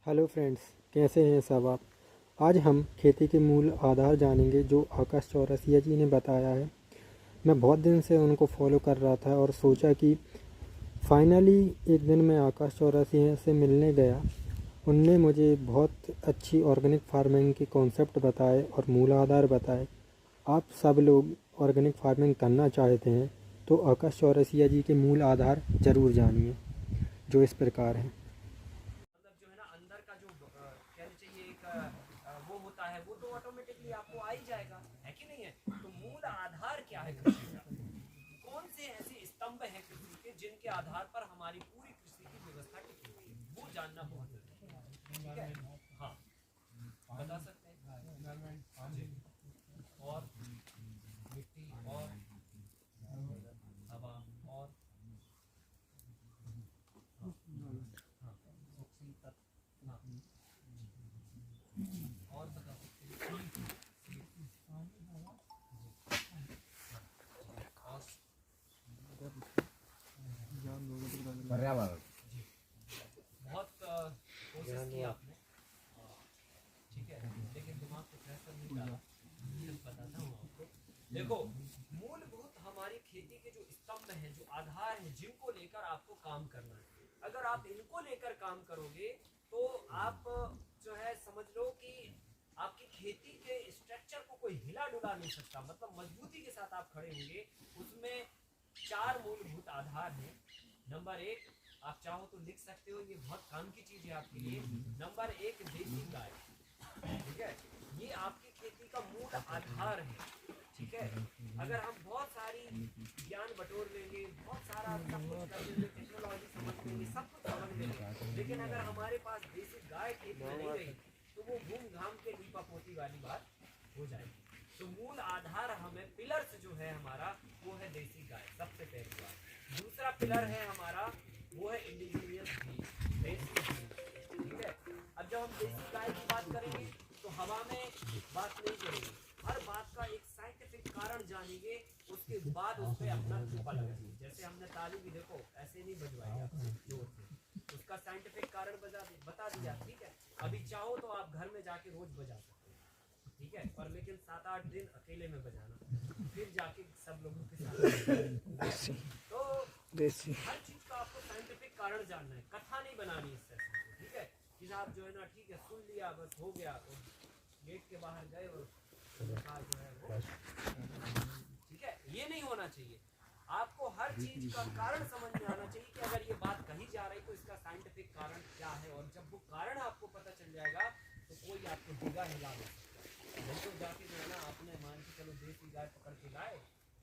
Hello friends, कैसे हैं सब आप। आज हम खेती के मूल आधार जानेंगे जो आकाश चौरसिया जी ने बताया है। मैं बहुत दिन से उनको फॉलो कर रहा था और सोचा कि फाइनली एक दिन मैं आकाश चौरसिया से मिलने गया। उनने मुझे बहुत अच्छी ऑर्गेनिक फार्मिंग के कॉन्सेप्ट बताए और मूल आधार बताए। आप सब लोग ऑर्गेनिक फार्मिंग करना चाहते हैं तो आकाश चौरसिया जी के मूल आधार ज़रूर जानिए, जो इस प्रकार हैं। मतलब जो है ना अंदर का जो कहना चाहिए एक वो होता है वो तो ऑटोमेटिकली आपको आ ही जाएगा, है कि नहीं है। तो मूल आधार क्या है कृषि का? कौन से ऐसे स्तंभ हैं कृषि के जिनके आधार पर हमारी पूरी कृषि की व्यवस्था टिकी हुई है, वो जानना बहुत जरूरी है। ठीक है, हाँ बता सकते हैं। हाँ जी। और मिट्टी और हवा और हाँ हाँ सूक्ष्म तत्व, हाँ और बता सकते हैं। और पर्यावरण। जी बहुत कोशिश की आपने, ठीक है, लेकिन दिमाग पे प्रेशर नहीं डाला, ये बताता हूँ आपको। देखो, मूलभूत हमारी खेती के जो स्तंभ हैं, जो आधार हैं, जिनको लेकर आपको काम करना है, अगर आप इनको लेकर काम करोगे तो आप जो है समझ लो कि आपकी खेती के स्ट्रक्चर को कोई हिला डुला नहीं सकता, मतलब मजबूती के साथ आप खड़े होंगे। उसमें चार मूलभूत आधार हैं। नंबर एक, आप चाहो तो लिख सकते हो, ये बहुत काम की चीज है आपके लिए। नंबर एक, देसी गाय। ठीक है, ये आपकी खेती का मूल आधार है। ठीक है, अगर हम बहुत सारी ज्ञान बटोर लेंगे, बहुत सारा सब कुछ कर लेंगे, टेक्नोलॉजी समझ लेंगे, सब कुछ समझ लेंगे, लेकिन अगर हमारे पास देसी गाय खेत में नहीं रही तो वो घूम घाम के लीपा पोती वाली बात हो जाएगी। तो मूल आधार हमें पिलर्स जो है हमारा, वो है देसी गाय, सबसे पहली बात। दूसरा पिलर है हमारा, वो है इंडिजीनियस घी, देसी घी। ठीक है, अब जब हम देसी गाय की बात करेंगे तो हवा में बात नहीं करेंगे, हर बात का एक साइंटिफिक कारण जानेंगे, उसके बाद उस पर अपना तुप्पा लगाएंगे। जैसे हमने ताली भी देखो ऐसे नहीं बजवाई आपने जोर से, उसका साइंटिफिक कारण बता दिया। ठीक है, अभी चाहो तो आप घर में जाके रोज बजा सकते हो, ठीक है, पर लेकिन 7-8 दिन अकेले में बजाना, फिर जाके सब लोगों के साथ। तो देसी हर चीज का आपको साइंटिफिक कारण जानना है, कथा नहीं बनानी इस सेशन को। ठीक है, कि आप जो है ना, ठीक है, सुन लिया बस हो गया, तो गेट के बाहर गए और जो है वो, ठीक है, ये नहीं होना चाहिए। आपको हर चीज का कारण समझ में आना चाहिए कि अगर ये बात कही जा रही तो इसका साइंटिफिक कारण क्या है, और जब वो कारण आपको पता चल जाएगा तो कोई आपको डिगा हिला नहीं सकता। नहीं तो जाके जो है ना, आपने मान के चलो देसी गाय पकड़ के लाए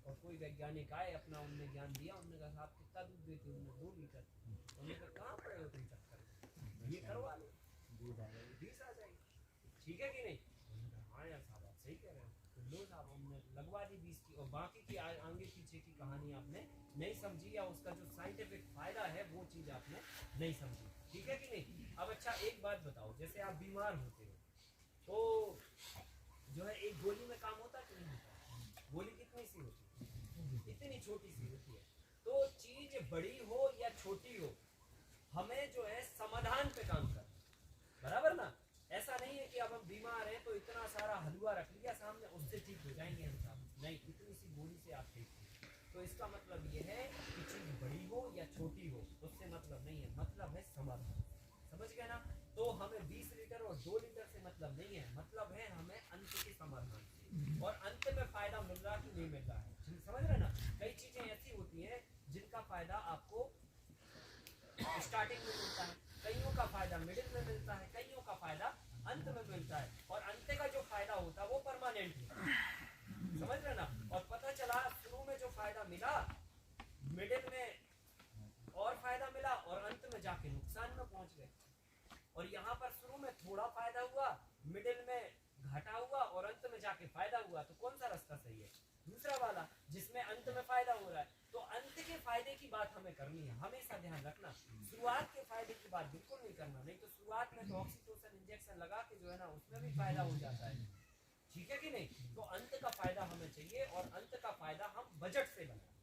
और कोई वैज्ञानिक आए, अपना उनने ज्ञान दिया, उन्होंने कहा आप कितना दूध देते हो, उन्होंने 2 लीटर, उन्होंने कहा कहाँ पड़े हो तुम चक्कर में, ये करवा लो, दूध आ जाएगी, 20 आ जाएगी। ठीक है कि नहीं? हाँ यार साहब आप सही कह रहे हो, तो लो साहब, हमने लगवा दी 20 की, और बाकी की आगे पीछे की कहानी आपने नहीं समझी, या उसका जो साइंटिफिक फायदा है वो चीज आपने नहीं समझी। ठीक है कि नहीं? अब अच्छा एक बात बताओ, जैसे आप बीमार होते हो तो जो है एक गोली में काम होता कि नहीं होता? गोली कितनी सी होती है? इतनी छोटी सी होती है। तो चीज बड़ी हो या छोटी हो, हमें जो है समाधान पे काम करना, बराबर ना। ऐसा नहीं है कि अब हम बीमार हैं तो इतना सारा हलवा रख लिया सामने, उससे ठीक हो जाएंगे हम साहब, नहीं, इतनी सी गोली से आप ठीक हो। तो इसका मतलब ये है कि चीज बड़ी हो या छोटी हो, उससे मतलब नहीं है, मतलब है समाधान। समझ गए ना? तो हमें 20 लीटर और 2 लीटर से मतलब नहीं है, मतलब है हमें अंत के समाधान से, और अंत में फायदा मिल रहा कि नहीं मिल रहा है। समझ रहे ना? कई चीजें ऐसी होती हैं जिनका फायदा आपको स्टार्टिंग में मिलता है, कईयों का फायदा मिडिल में मिलता है, कईयों का फायदा अंत में मिलता है, और अंत का जो फायदा होता है वो परमानेंट है। समझ रहे ना? और पता चला शुरू में जो फायदा मिला, मिडिल में और फायदा मिला, और अंत में जाके नुकसान में पहुंच गए। और यहाँ पर शुरू में थोड़ा फायदा हुआ, मिडिल में घाटा हुआ, और अंत में जाके फायदा हुआ। तो कौन सा रास्ता सही है? दूसरा वाला, जिसमें अंत में फायदा हो रहा है। तो अंत के फायदे की बात हमें करनी है, हमेशा ध्यान रखना। शुरुआत के फायदे की बात बिल्कुल नहीं करना, नहीं तो शुरुआत में तो ऑक्सीटोसिन इंजेक्शन लगा के जो है ना, उसमें भी फायदा हो जाता है। ठीक है कि नहीं? तो अंत का फायदा हमें चाहिए, और अंत का फायदा हम बजट से बनाए।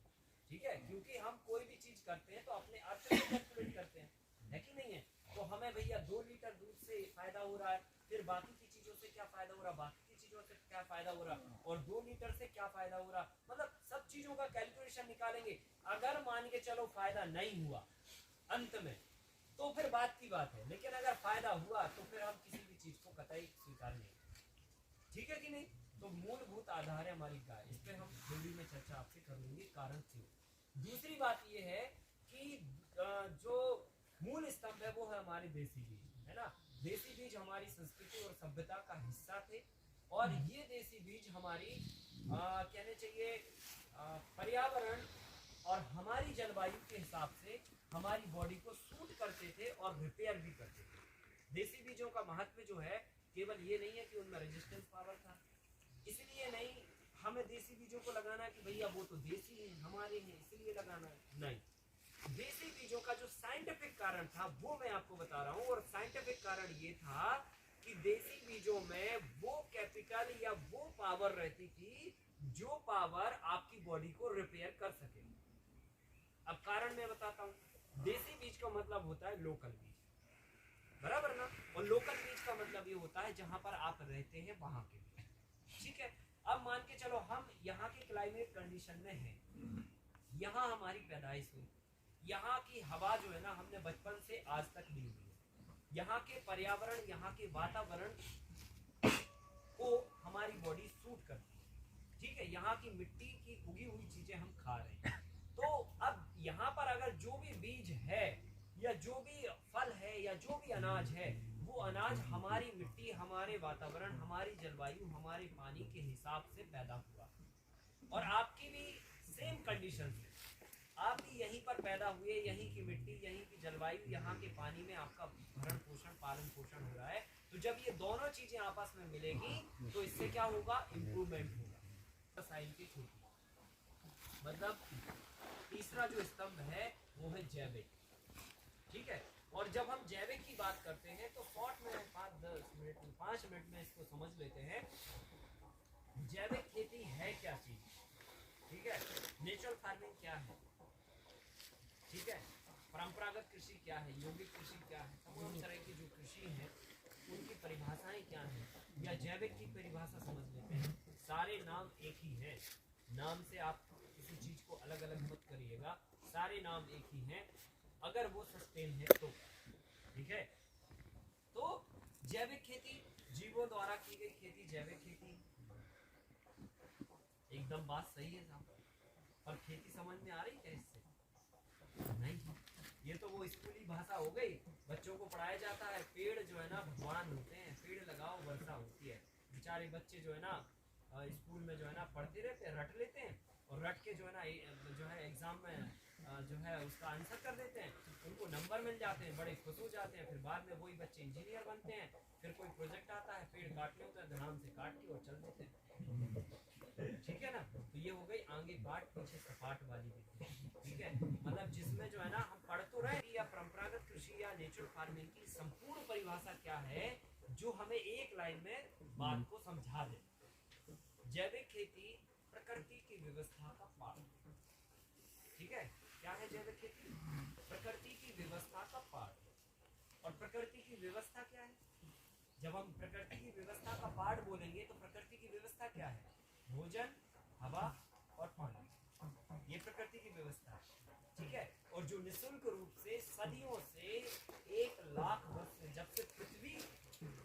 ठीक है, क्योंकि हम कोई भी चीज करते हैं तो अपने अर्थ से कैलकुलेट करते हैं, है कि नहीं है? तो हमें भैया 2 लीटर दूध से फायदा हो रहा है, फिर बाकी की चीजों से क्या फायदा हो रहा, बाकी की चीजों से क्या फायदा हो रहा, और 2 लीटर से क्या फायदा हो रहा, मतलब सब चीजों का कैलकुलेशन निकालेंगे। अगर मान के चलो फायदा नहीं हुआ अंत में, तो फिर बात की बात है, लेकिन अगर फायदा हुआ तो फिर हम किसी भी चीज को कतई स्वीकार नहीं, ठीक है कि नहीं। तो मूलभूत आधार है हमारी गाय, इस पे हम थोड़ी में चर्चा आपसे कर लेंगे कारण क्यों। दूसरी बात ये है कि जो मूल स्तंभ है वो है हमारे देसी बीज, है ना। देसी बीज हमारी संस्कृति और सभ्यता का हिस्सा थे, और ये देसी बीज हमारी कहने चाहिए पर्यावरण और हमारी जलवायु के हिसाब से हमारी बॉडी को सूट करते थे और रिपेयर भी करते थे। देसी बीजों का महत्व जो है केवल ये नहीं है कि उनमें रेजिस्टेंस पावर था, इसलिए नहीं हमें देसी बीजों को लगाना है कि भैया वो तो देसी हैं हमारे हैं इसलिए लगाना है, नहीं। देसी बीजों का जो साइंटिफिक कारण था वो मैं आपको बता रहा हूँ, और साइंटिफिक कारण ये था कि देसी बीजों में वो कैपिटल या वो पावर रहती थी जो पावर आपकी बॉडी को रिपेयर कर सके। अब कारण मैं बताता हूँ, देसी बीज का मतलब होता है लोकल बीज, बराबर ना, और लोकल बीज का मतलब ये होता है जहां पर आप रहते हैं वहां के बीज, ठीक है। अब मान के चलो हम यहाँ के क्लाइमेट कंडीशन में हैं, यहाँ हमारी पैदाइश हुई, यहाँ की हवा जो है ना हमने बचपन से आज तक ली हुई है, यहाँ के पर्यावरण यहाँ के वातावरण को हमारी बॉडी सूट करती है, ठीक है। यहाँ की मिट्टी की उगी हुई चीजें हम खा रहे हैं, तो अब यहाँ पर अगर जो भी बीज है या जो भी फल है या जो भी अनाज है, वो अनाज हमारी मिट्टी हमारे वातावरण हमारी जलवायु हमारे पानी के हिसाब से पैदा हुआ, और आपकी भी सेम कंडीशन से आप भी यहीं पर पैदा हुए, यहीं की मिट्टी यहीं की जलवायु यहाँ के पानी में आपका भरण पोषण पालन पोषण हो रहा है। तो जब ये दोनों चीजें आपस में मिलेगी तो इससे क्या होगा, इम्प्रूवमेंट होगा रसायन की खेती। मतलब तीसरा जो स्तंभ है वो है जैविक, ठीक है। और जब हम जैविक की बात करते हैं तो शॉर्ट में 5 मिनट में इसको समझ लेते हैं। जैविक खेती है क्या चीज, ठीक है। नेचुरल फार्मिंग क्या है, ठीक है। परंपरागत कृषि क्या है, यौगिक कृषि क्या है, तमाम तरह की जो कृषि है उनकी परिभाषाएं क्या है, या जैविक की परिभाषा समझ लेते हैं। सारे नाम एक ही है, नाम से आप किसी चीज को अलग अलग मत करिएगा, सारे नाम एक ही हैं अगर वो सस्टेन है तो, ठीक है। तो जैविक खेती जीवों द्वारा की गई खेती जैविक खेती, एकदम बात सही है साहब, पर खेती समझ में आ रही है इससे नहीं, ये तो वो स्कूली भाषा हो गई, बच्चों को पढ़ाया जाता है पेड़ जो है ना भगवान होते हैं, पेड़ लगाओ वर्षा होती है। बेचारे बच्चे जो है ना स्कूल में जो है ना पढ़ते रहते हैं, रट लेते हैं, और रट के जो है ना जो है एग्जाम में जो है उसका आंसर कर देते हैं, उनको नंबर मिल जाते हैं, बड़े खुश हो जाते हैं, फिर बाद में वही बच्चे इंजीनियर बनते हैं। फिर कोई प्रोजेक्ट आता है पेड़ काटने होता है, ध्यान से काट के और चल देते हैं, ठीक है ना। तो ये हो गई आगे काट पीछे सपाट वाली विधि, ठीक है। मतलब जिसमें जो है ना हम पढ़ तो रहे, या परंपरागत कृषि या नेचुरल फार्मिंग की संपूर्ण परिभाषा क्या है जो हमें एक लाइन में बात को समझा दे। जैविक खेती प्रकृति की व्यवस्था का पाठ, ठीक है। क्या है जैविक खेती, प्रकृति की व्यवस्था का पाठ। और प्रकृति की व्यवस्था क्या है, जब हम प्रकृति की व्यवस्था का पाठ बोलेंगे तो प्रकृति की व्यवस्था क्या है, भोजन हवा और पानी, ये प्रकृति की व्यवस्था है, ठीक है। और जो निःशुल्क रूप से सदियों से 1 लाख वर्ष से जब से पृथ्वी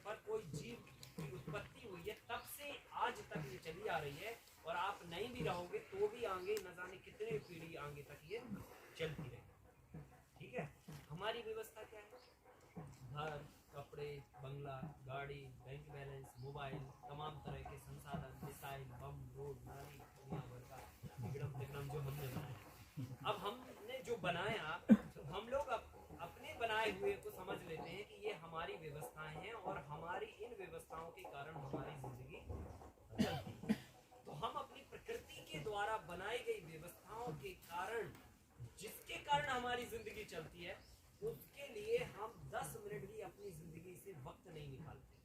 पर कोई जीव की उत्पत्ति हुई है तब से आज तक ये चली आ रही है, और आप नहीं भी रहोगे तो भी आगे न जाने कितने पीढ़ी आगे तक ये चलती रहेगी, ठीक है। हमारी व्यवस्था क्या है, घर कपड़े बंगला गाड़ी बैंक बैलेंस मोबाइल तमाम तरह के संसाधन मिसाइल बम रोड नाली दुनिया भर का तिगड़म तिगड़म जो हमने बनाया। अब हमने जो बनाया तो हम लोग अपने बनाए हुए को समझ लेते हैं कि ये हमारी व्यवस्थाएं हैं, और हमारी इन व्यवस्थाओं के कारण हमारी जिंदगी चलती है। तो हम अपनी प्रकृति के द्वारा बनाई गई व्यवस्थाओं के कारण, जिसके कारण हमारी जिंदगी चलती है, उसके लिए हम 10 मिनट भी अपनी जिंदगी से वक्त नहीं निकालते।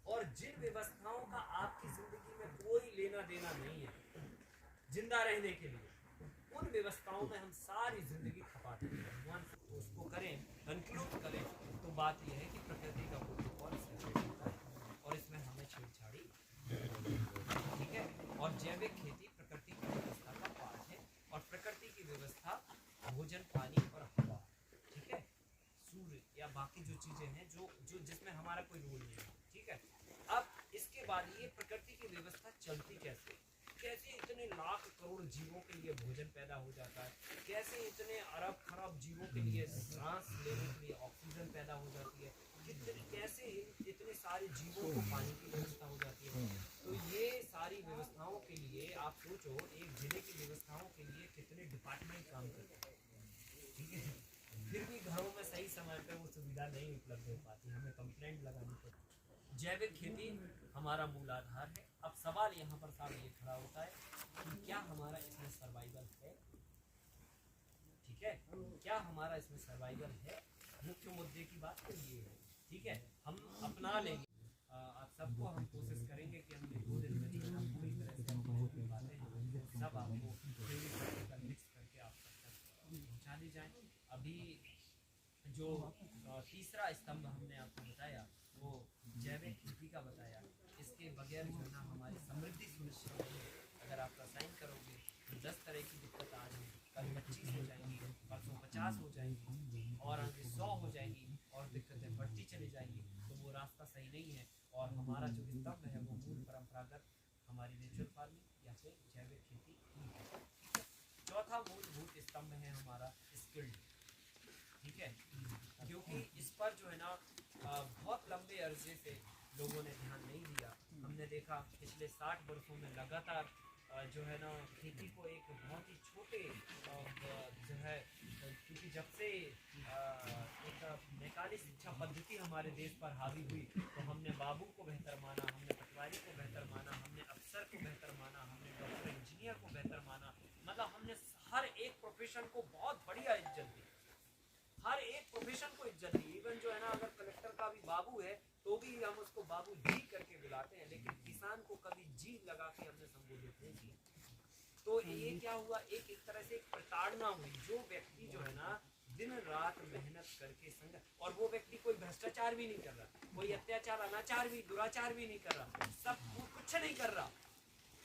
और जिन व्यवस्थाओं का आपकी जिंदगी में कोई लेना देना नहीं है जिंदा रहने के लिए, उन व्यवस्थाओं में हम सारी जिंदगी खपाते हैं। भगवान उसको करें कंक्लूड करें तो बात यह है कि प्रकृति का प्रोटोकॉल सेपरेट होता है और इसमें हमें छेड़छाड़ी नहीं करनी है, ठीक है। और जैविक खेती प्रकृति की व्यवस्था का पार्ट है और प्रकृति की व्यवस्था भोजन, पानी और हवा, ठीक है, सूर्य या बाकी जो चीजें हैं जो जो जिसमें हमारा कोई रोल नहीं है, ठीक है। अब इसके बाद ये प्रकृति की व्यवस्था चलती कैसे, कैसे इतने लाख करोड़ जीवों के लिए भोजन पैदा हो जाता है, कैसे इतने अरब खरब जीवों के लिए सांस लेने के लिए ऑक्सीजन पैदा हो जाती है, कैसे इतने सारे जीवों को पानी की व्यवस्था हो जाती है। तो ये सारी व्यवस्थाओं के लिए आप सोचो, एक जिले की व्यवस्थाओं के लिए कितने डिपार्टमेंट काम करते हैं, ठीक है। फिर भी घरों में सही समय पे वो सुविधा नहीं उपलब्ध हो पाती, हमें कंप्लेंट लगानी पड़ती। जैविक खेती हमारा मूल आधार है। अब सवाल यहाँ पर सामने ये खड़ा होता है कि क्या हमारा इसमें सर्वाइवल है, ठीक है, क्या हमारा इसमें सर्वाइवल है। मुख्य मुद्दे की बात तो ये है, ठीक है। हम अपना लेंगे, आप सबको हम कोशिश करेंगे कि हम 2 दिन में जो हम पूरी तरह से अपनी बातें हैं सब आपको प्रैक्टिकल मिक्स करके आप तक पहुँचा दी जाए। अभी जो तीसरा स्तंभ हमने आपको बताया वो जैविक खेती का बताया। इसके बगैर जो है ना हमारी समृद्धि सुनिश्चित नहीं है। अगर आप रसायन करोगे तो 10 तरह की दिक्कत आज है, कल 25 हो जाएंगी, परसों 50 हो जाएंगी और आगे 100 हो जाएंगी और दिक्कतें बढ़ती चली जाएंगी। तो वो रास्ता सही नहीं है और हमारा जो स्तंभ है वो मूल परंपरागत हमारी नेचुरल फार्मिंग या फिर जैविक खेती ही है। चौथा मूलभूत स्तंभ है हमारा स्किल्ड, ठीक है, क्योंकि इस पर जो है ना बहुत लंबे अरसे से लोगों ने ध्यान नहीं दिया। हमने देखा पिछले 60 वर्षों में लगातार जो है ना खेती को एक बहुत ही छोटे जो है, क्योंकि जब से एक मैकानिक शिक्षा पद्धति हमारे देश पर हावी हुई तो हमने बाबू को बेहतर माना, हमने पटवारी को बेहतर माना, हमने अफसर को बेहतर माना, हमने डॉक्टर इंजीनियर को बेहतर माना। मतलब हमने हर एक प्रोफेशन को बहुत बढ़िया इज्जत दी, हर एक प्रोफेशन को इज्जत दी। इवन जो है ना अगर कलेक्टर का भी बाबू है तो भी हम उसको बाबू जी करके बुलाते हैं, लेकिन किसान को कभी जी लगा के हमने संबोधित नहीं किया। तो ये क्या हुआ, एक तरह से एक प्रताड़ना हुई। जो व्यक्ति जो है ना दिन रात मेहनत करके और वो व्यक्ति कोई भ्रष्टाचार भी नहीं कर रहा, कोई अत्याचार अनाचार भी दुराचार भी नहीं कर रहा, सब कुछ नहीं कर रहा,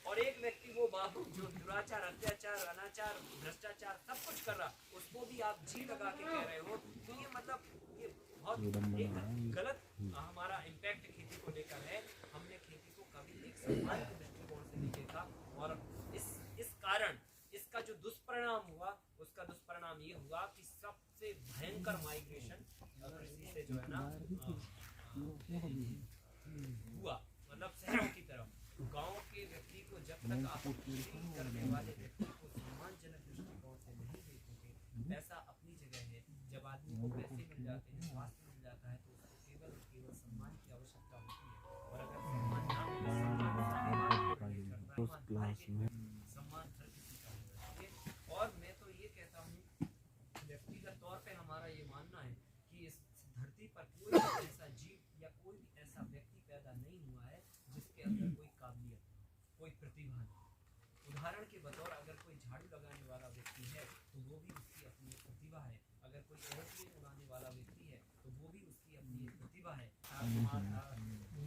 और एक व्यक्ति वो बाबू जो दुराचार अत्याचार अनाचार भ्रष्टाचार सब कुछ कर रहा, उसको भी आप जी लगा के कह रहे हो। तो ये मतलब ये बहुत एक गलत हमारा इम्पैक्ट खेती को लेकर है। हमने खेती को कभी एक सम्मान के दृष्टिकोण से नहीं देखा और इस कारण इसका जो दुष्परिणाम हुआ उसका दुष्परिणाम ये हुआ कि सबसे भयंकर माइग्रेशन कृषि से जो है ना हुआ, मतलब शहरों की तरफ। गांव के व्यक्ति को जब तक आप कृषि करने वाले व्यक्ति को सम्मानजनक दृष्टिकोण से नहीं देखोगे, पैसा अपनी जगह है। जब आदमी को पैसे मिल जाते हैं, स्वास्थ्य मिल जाता है, तो उसको केवल और केवल सम्मान की आवश्यकता होती है। और अगर सम्मान ना मिले, सम्मान हर किसी का होना चाहिए। और मैं तो ये कहता हूँ व्यक्तिगत तौर पे हमारा ये मानना है कि इस धरती पर कोई भी ऐसा जीव या कोई भी ऐसा व्यक्ति पैदा नहीं हुआ है जिसके अंदर कोई काबिलियत, कोई प्रतिभा नहीं। उदाहरण के बतौर अगर कोई झाड़ू लगाने वाला व्यक्ति है तो वो भी उसकी अपनी एक प्रतिभा है, अगर कोई एरोप्लेन उड़ाने वाला व्यक्ति है तो वो भी उसकी अपनी एक प्रतिभा है।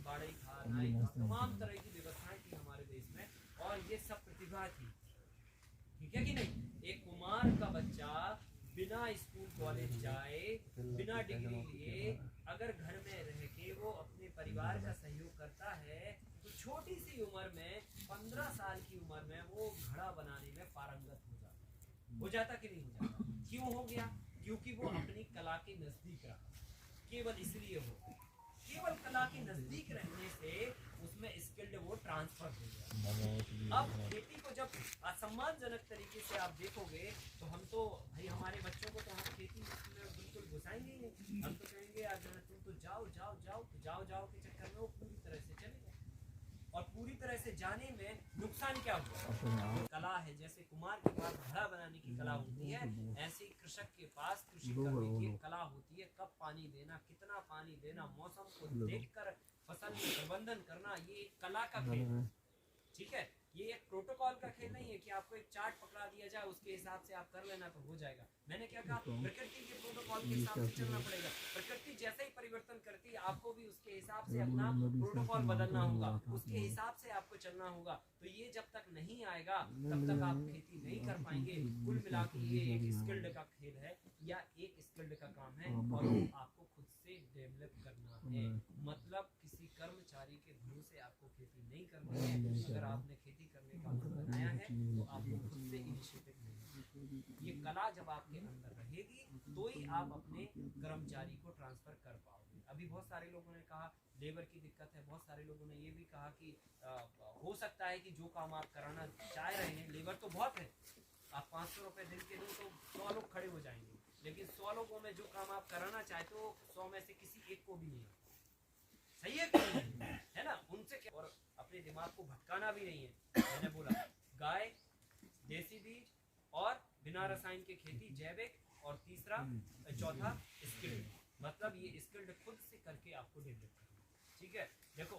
बाड़ई था, नाई था, तमाम तरह की व्यवस्थाएं थी हमारे देश में और ये सब प्रतिभा थी, ठीक है कि नहीं। एक कुमार का बच्चा बिना स्कूल कॉलेज जाए, बिना डिग्री लिए, अगर घर में रह के वो अपने परिवार का सहयोग करता है तो छोटी सी उम्र में 15 साल की उम्र में वो घड़ा बनाने में पारंगत हो जाता कि नहीं हो जाता। क्यों हो गया? क्योंकि वो अपनी कला के नजदीक रहा, केवल इसलिए हो, केवल कला के नजदीक रहने से उसमें स्किल्ड वो ट्रांसफर हो गया। अब खेती को जब असम्मानजनक तरीके से आप देखोगे तो हम तो भाई हमारे बच्चों को तो हम खेती में बिल्कुल घुसाएंगे ही नहीं। हम तो कहेंगे यार तुम तो जाओ जाओ जाओ, तो जाओ जाओ के चक्कर में वो पूरी तरह से चले गए। और पूरी तरह से जाने में नुकसान क्या हुआ? कला है, जैसे कुमार के पास घड़ा बनाने की कला होती है, ऐसे ही कृषक के पास कृषि करने की कला होती है। कब पानी देना, कितना पानी देना, मौसम को देखकर फसल में प्रबंधन करना, ये कला का खेल, ठीक है। ये एक प्रोटोकॉल का खेल नहीं है कि आपको एक चार्ट पकड़ा दिया जाए उसके हिसाब से आप कर लेना तो हो जाएगा। मैंने क्या कहा, प्रकृति के प्रोटोकॉल के हिसाब से चलना पड़ेगा। प्रकृति जैसे ही परिवर्तन करती है आपको भी उसके हिसाब से अपना प्रोटोकॉल बदलना होगा, उसके हिसाब से आपको चलना होगा। तो ये जब तक नहीं आएगा तब तक आप खेती नहीं कर पाएंगे। कुल मिला के ये एक स्किल्ड का खेल है या एक स्किल्ड का काम है और वो आपको खुद से डेवलप करना है। मतलब किसी कर्मचारी के भरोसे आपको खेती नहीं करनी है। अगर आपने खेती करने का मन बनाया है तो आपको खुद से इनिशिएटिव लेना है। ये कला जब आपके अंदर रहेगी तो ही आप अपने कर्मचारी को ट्रांसफर कर पाओगे। अभी बहुत सारे लोगों ने कहा लेबर की दिक्कत है, बहुत सारे लोगों ने ये भी कहा कि हो सकता है कि जो काम आप कराना चाह रहे हैं, लेबर तो बहुत है, आप 500 रुपये दिन के दो तो 100 लोग खड़े हो जाएंगे, लेकिन 100 लोगों में जो काम आप कराना चाहते हो 100 में से किसी एक को भी नहीं आता। सही है कि नहीं है ना? उनसे क्या, और अपने दिमाग को भटकाना भी नहीं है। मैंने बोला गाय, देसी बीज और बिना रसायन के खेती, जैविक, और तीसरा चौथा स्किल्ड। मतलब ये स्किल्ड खुद से करके आपको डेवलप करना, ठीक है। देखो